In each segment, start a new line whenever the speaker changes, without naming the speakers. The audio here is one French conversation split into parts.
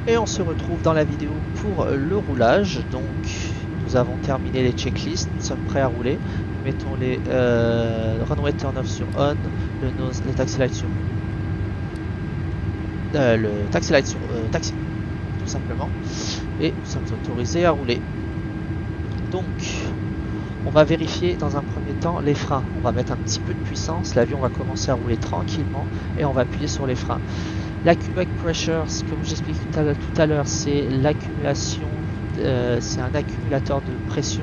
Et on se retrouve dans la vidéo pour le roulage. Donc nous avons terminé les checklists, nous sommes prêts à rouler. Mettons les runway turn off sur on, le taxi light sur taxi tout simplement, et nous sommes autorisés à rouler. Donc on va vérifier dans un premier temps les freins. On va mettre un petit peu de puissance, l'avion va commencer à rouler tranquillement et on va appuyer sur les freins. L'accumulator pressure, comme j'expliquais tout à l'heure, c'est l'accumulation, c'est un accumulateur de pression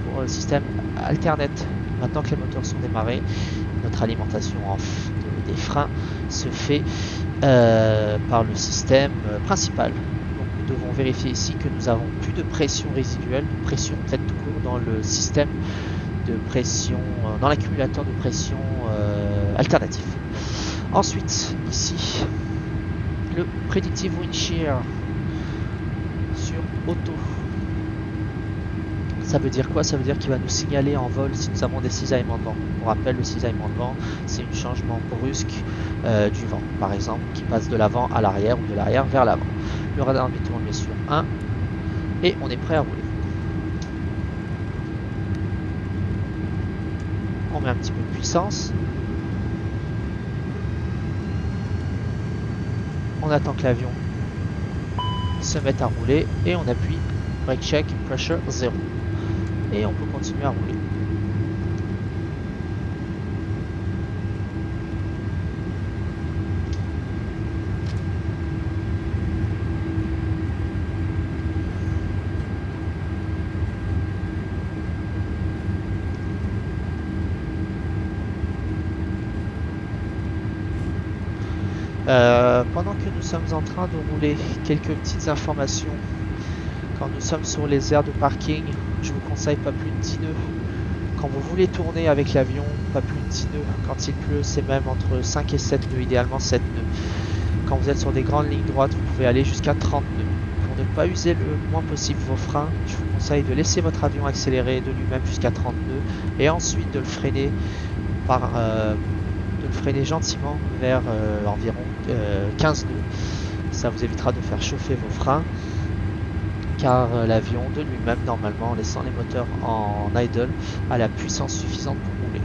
pour le système Alternate. Maintenant que les moteurs sont démarrés, notre alimentation des freins se fait par le système principal. Donc nous devons vérifier ici que nous avons plus de pression résiduelle, de pression peut-être tout court dans le système de pression, dans l'accumulateur de pression alternatif. Ensuite, ici, le Predictive Wind Shear sur auto. Ça veut dire quoi? Ça veut dire qu'il va nous signaler en vol si nous avons des cisaillements de vent. On rappelle, le cisaillement de vent, c'est un changement brusque du vent, par exemple, qui passe de l'avant à l'arrière ou de l'arrière vers l'avant. Le radar météo, on le met sur 1 et on est prêt à rouler. On met un petit peu de puissance. On attend que l'avion se mette à rouler et on appuie brake check, pressure 0. Et on peut continuer à rouler. Pendant que nous sommes en train de rouler, quelques petites informations. Quand nous sommes sur les aires de parking, je vous conseille pas plus de 10 nœuds. Quand vous voulez tourner avec l'avion, pas plus de 10 nœuds. Quand il pleut, c'est même entre 5 et 7 nœuds, idéalement 7 nœuds. Quand vous êtes sur des grandes lignes droites, vous pouvez aller jusqu'à 30 nœuds. Pour ne pas user le moins possible vos freins, je vous conseille de laisser votre avion accélérer de lui-même jusqu'à 30 nœuds et ensuite de le freiner gentiment vers environ 15 nœuds. Ça vous évitera de faire chauffer vos freins, car l'avion de lui-même, normalement, en laissant les moteurs en idle, a la puissance suffisante pour rouler.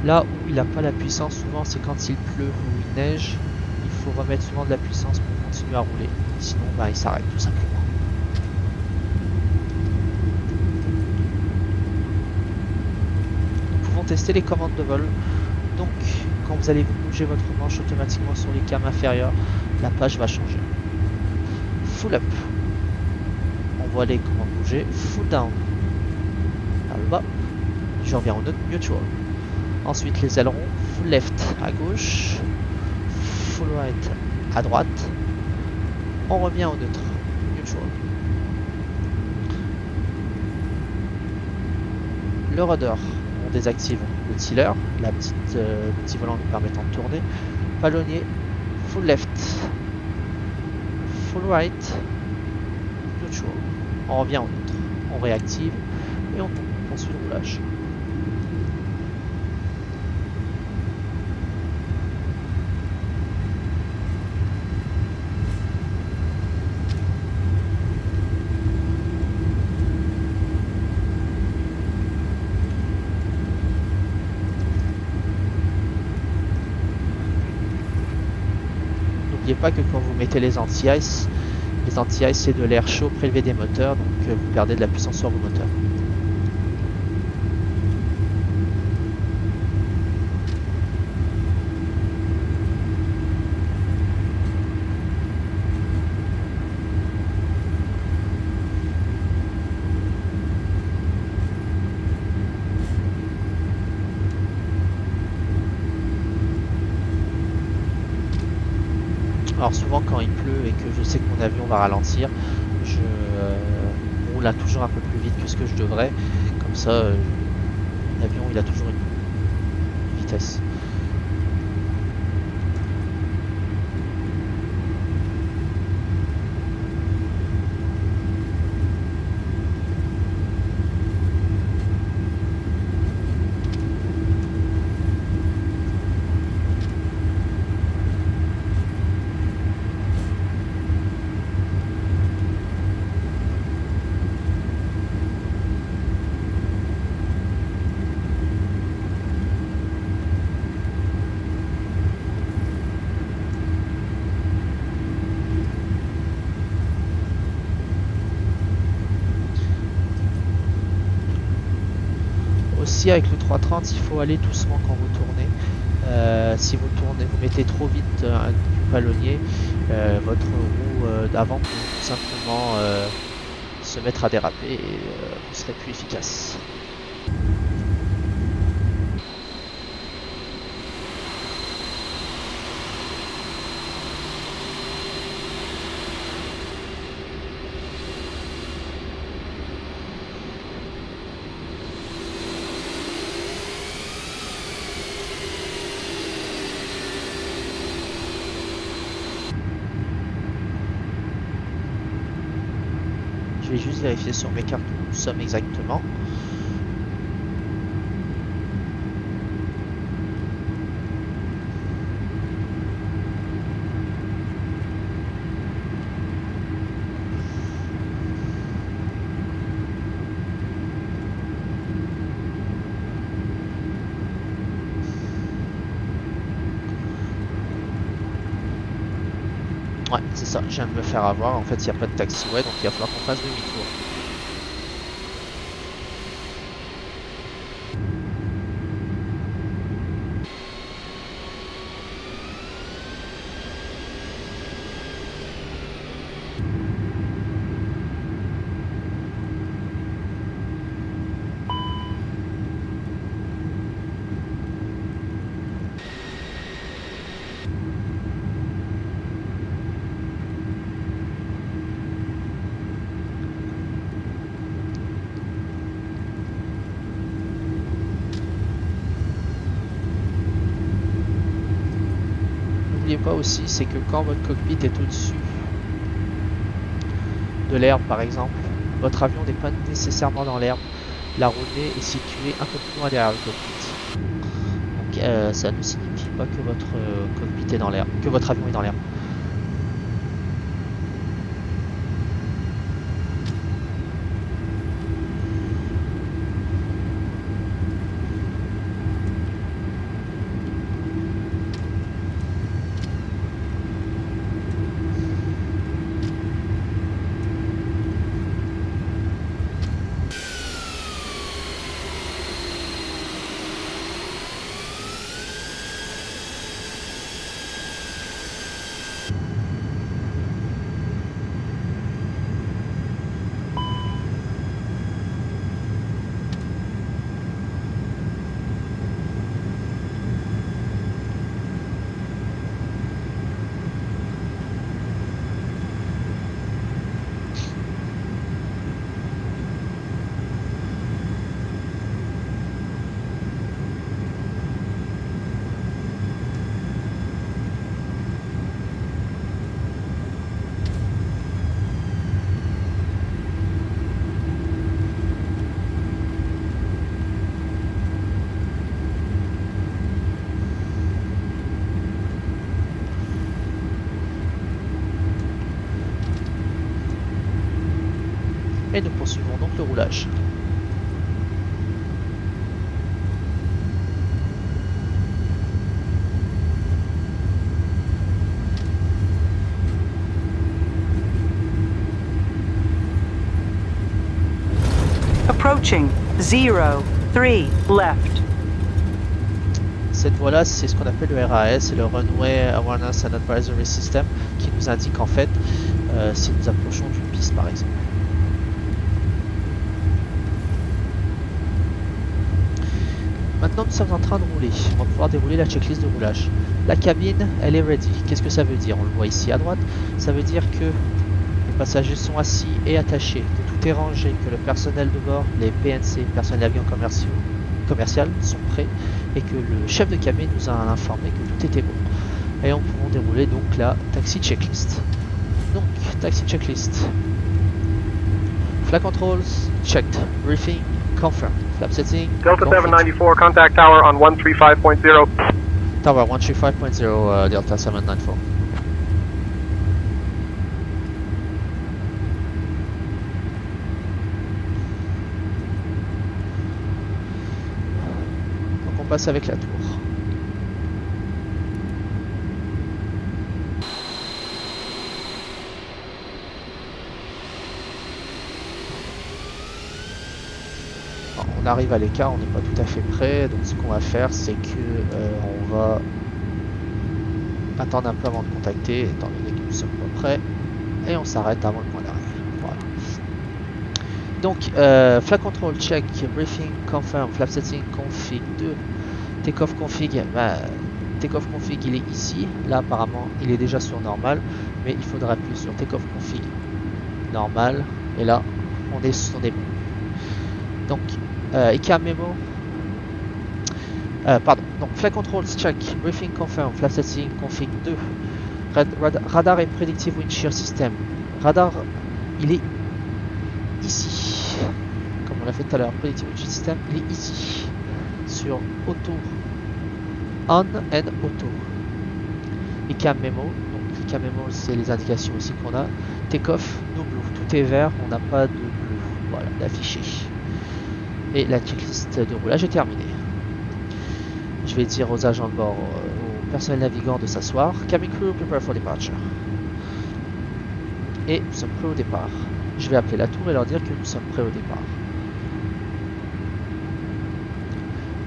Là où il n'a pas la puissance, souvent, c'est quand il pleut ou il neige. Il faut remettre souvent de la puissance pour continuer à rouler. Sinon, il s'arrête tout simplement. Nous pouvons tester les commandes de vol. Donc, quand vous allez bouger votre manche automatiquement sur les cams inférieurs, la page va changer. Full up, on voit les commandes bouger. Full down, vers le bas. Je reviens au neutral. Ensuite les ailerons. Full left à gauche, full right à droite. On revient au neutre, neutral. Le rudder, on désactive le tiller, le petit volant nous permettant de tourner. Palonnier, full left, full right, neutral. On revient au neutre, on réactive et on poursuit le roulage. N'oubliez pas que quand vous mettez les anti-ice c'est de l'air chaud prélevé des moteurs, donc vous perdez de la puissance sur vos moteurs. Alors souvent quand il pleut et que je sais que mon avion va ralentir, je roule toujours un peu plus vite que ce que je devrais. Comme ça, l'avion il a toujours une vitesse. ici avec le 330 il faut aller doucement quand vous tournez. Si vous tournez, vous mettez trop vite du palonnier, votre roue d'avant peut tout simplement se mettre à déraper et vous serez plus efficace. Je vais juste vérifier sur mes cartes où nous sommes exactement. Ouais, c'est ça, je viens de me faire avoir. En fait, il n'y a pas de taxiway, donc il va falloir qu'on fasse demi-tour. Pas aussi, c'est que quand votre cockpit est au-dessus de l'herbe par exemple, votre avion n'est pas nécessairement dans l'herbe, la roulée est située un peu plus loin derrière le cockpit. Donc ça ne signifie pas que votre cockpit est dans l'herbe, que votre avion est dans l'herbe. Et nous poursuivons donc le roulage.
Approaching 03 left.
Cette voie-là, c'est ce qu'on appelle le RAS, c'est le Runway Awareness and Advisory System, qui nous indique en fait si nous approchons d'une piste par exemple. Maintenant, nous sommes en train de rouler. On va pouvoir dérouler la checklist de roulage. La cabine, elle est ready. Qu'est-ce que ça veut dire? On le voit ici à droite. Ça veut dire que les passagers sont assis et attachés, que tout est rangé, que le personnel de bord, les PNC, personnel d'avion commercial, sont prêts et que le chef de cabine nous a informé que tout était bon. Et on pourra dérouler donc la taxi checklist. Donc, taxi checklist. Flight controls, checked. Briefing, confirmed. Flap setting.
Delta 794, contact tower on 135.0.
Tower 135.0, Delta 794. Donc on passe avec la tour. on arrive à l'écart, on n'est pas tout à fait prêt. Donc ce qu'on va faire, c'est que on va attendre un peu avant de contacter, étant donné que nous sommes pas prêts, et on s'arrête avant le point d'arrêt. Voilà. Donc flight control check, briefing confirm, flap setting config 2, takeoff config. Takeoff config il est ici, là apparemment il est déjà sur normal, mais il faudra appuyer sur takeoff config normal, et là on est bon. Donc ECA memo, pardon, donc flight control check, briefing confirm, flap setting config 2, radar et predictive wind shear system. Radar il est ici, comme on l'a fait tout à l'heure. Predictive wind shear system il est ici, sur auto, on and auto. ECA memo, donc ECA memo c'est les indications aussi qu'on a. Takeoff, no blue, tout est vert, on n'a pas de bleu, voilà, d'affiché. Et la checklist de roulage est terminée. Je vais dire aux agents de bord, au personnel navigant de s'asseoir. Cabin crew, prepare for departure. Et nous sommes prêts au départ. Je vais appeler la tour et leur dire que nous sommes prêts au départ.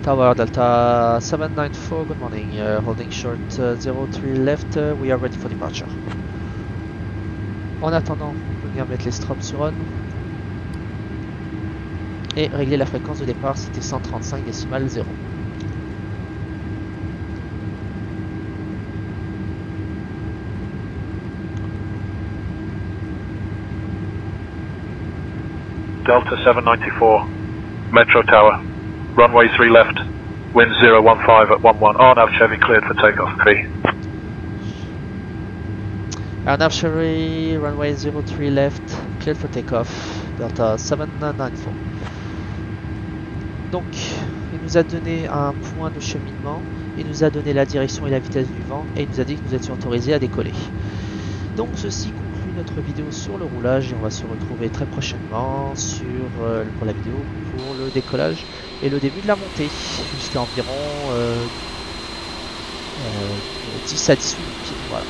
Tower Delta 794, good morning. Holding short 03 left, we are ready for departure. En attendant, on peut bien mettre les strops sur on. Et régler la fréquence de départ, c'était 135,0.
Delta 794, Metro Tower, runway 3 left, wind 015 at 11, RNAV Chevy cleared for takeoff, P.
RNAV Chevy, runway 03 left, cleared for takeoff, Delta 794. Donc, il nous a donné un point de cheminement, il nous a donné la direction et la vitesse du vent, et il nous a dit que nous étions autorisés à décoller. Donc ceci conclut notre vidéo sur le roulage, et on va se retrouver très prochainement sur, pour la vidéo pour le décollage et le début de la montée, jusqu'à environ 10 à 18 pieds. Voilà.